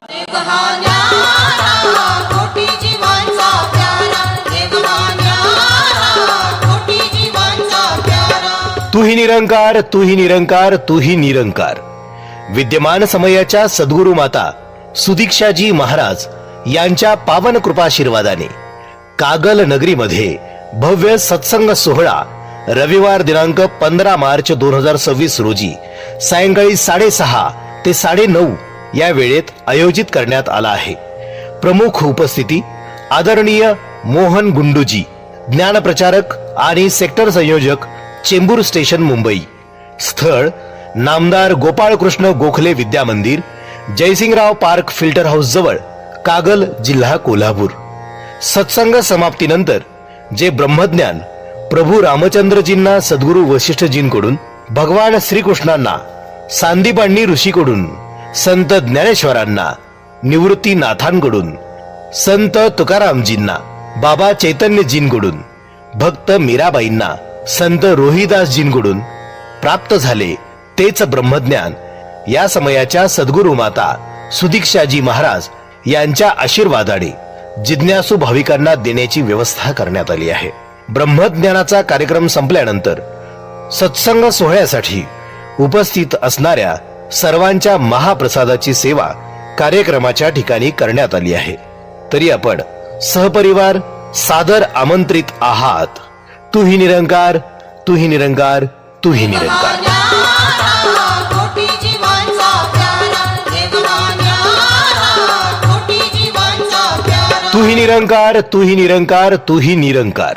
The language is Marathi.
देव हा न्यारा, कोटी जीवांचा प्यारा. देव हा न्यारा, कोटी जीवांचा प्यारा. तू ही निरंकार, तू ही निरंकार, तू ही निरंकार. विद्यमान समयाच्या सद्गुरु माता सुदीक्षाजी महाराज यांच्या पावन कृपाशीर्वादाने कागल नगरीमध्ये भव्य सत्संग सोहळा रविवार दिनांक 15 मार्च 2026 रोजी सायंकाळी 6:30 ते 9:30 या वेळेत आयोजित करण्यात आला आहे. प्रमुख उपस्थिती आदरणीय मोहन गुंडूजी, ज्ञानप्रचारक आणि सेक्टर संयोजक, चेंबूर स्टेशन, मुंबई. स्थळ नामदार गोपाळकृष्ण गोखले विद्या मंदिर, जयसिंगराव पार्क, फिल्टर हाऊस जवळ, कागल, जिल्हा कोल्हापूर. सत्संग समाप्तीनंतर जे ब्रह्मज्ञान प्रभू रामचंद्रजींना सद्गुरू वशिष्ठजींकडून, भगवान श्रीकृष्णांना सांदीपाणी ऋषीकडून, संत ज्ञानेश्वरांना निवृत्तीनाथांकडून, संत तुकारामजींना बाबा चैतन्यजींकडून, भक्त मीराबाईंना संत रोहिदासजींकडून प्राप्त झाले तेच ब्रह्मज्ञान या समयाच्या सद्गुरु माता सुदीक्षाजी महाराज यांच्या आशीर्वादाने जिज्ञासू भाविकांना देण्याची व्यवस्था करण्यात आली आहे. ब्रह्मज्ञानाचा कार्यक्रम संपल्यानंतर सत्संग सोहळ्यासाठी उपस्थित असणाऱ्या सर्वांच्या महाप्रसादाची सेवा कार्यक्रमाच्या ठिकाणी करण्यात आली आहे. तरी आपण सहपरिवार सादर आमंत्रित आहात. तू ही निरंकार, तू ही निरंकार, तू ही निरंकार. कोटी जीवांचा प्यारा. देव हा न्यारा, कोटी जीवांचा प्यारा. तू ही निरंकार, तू ही निरंकार, तू ही निरंकार.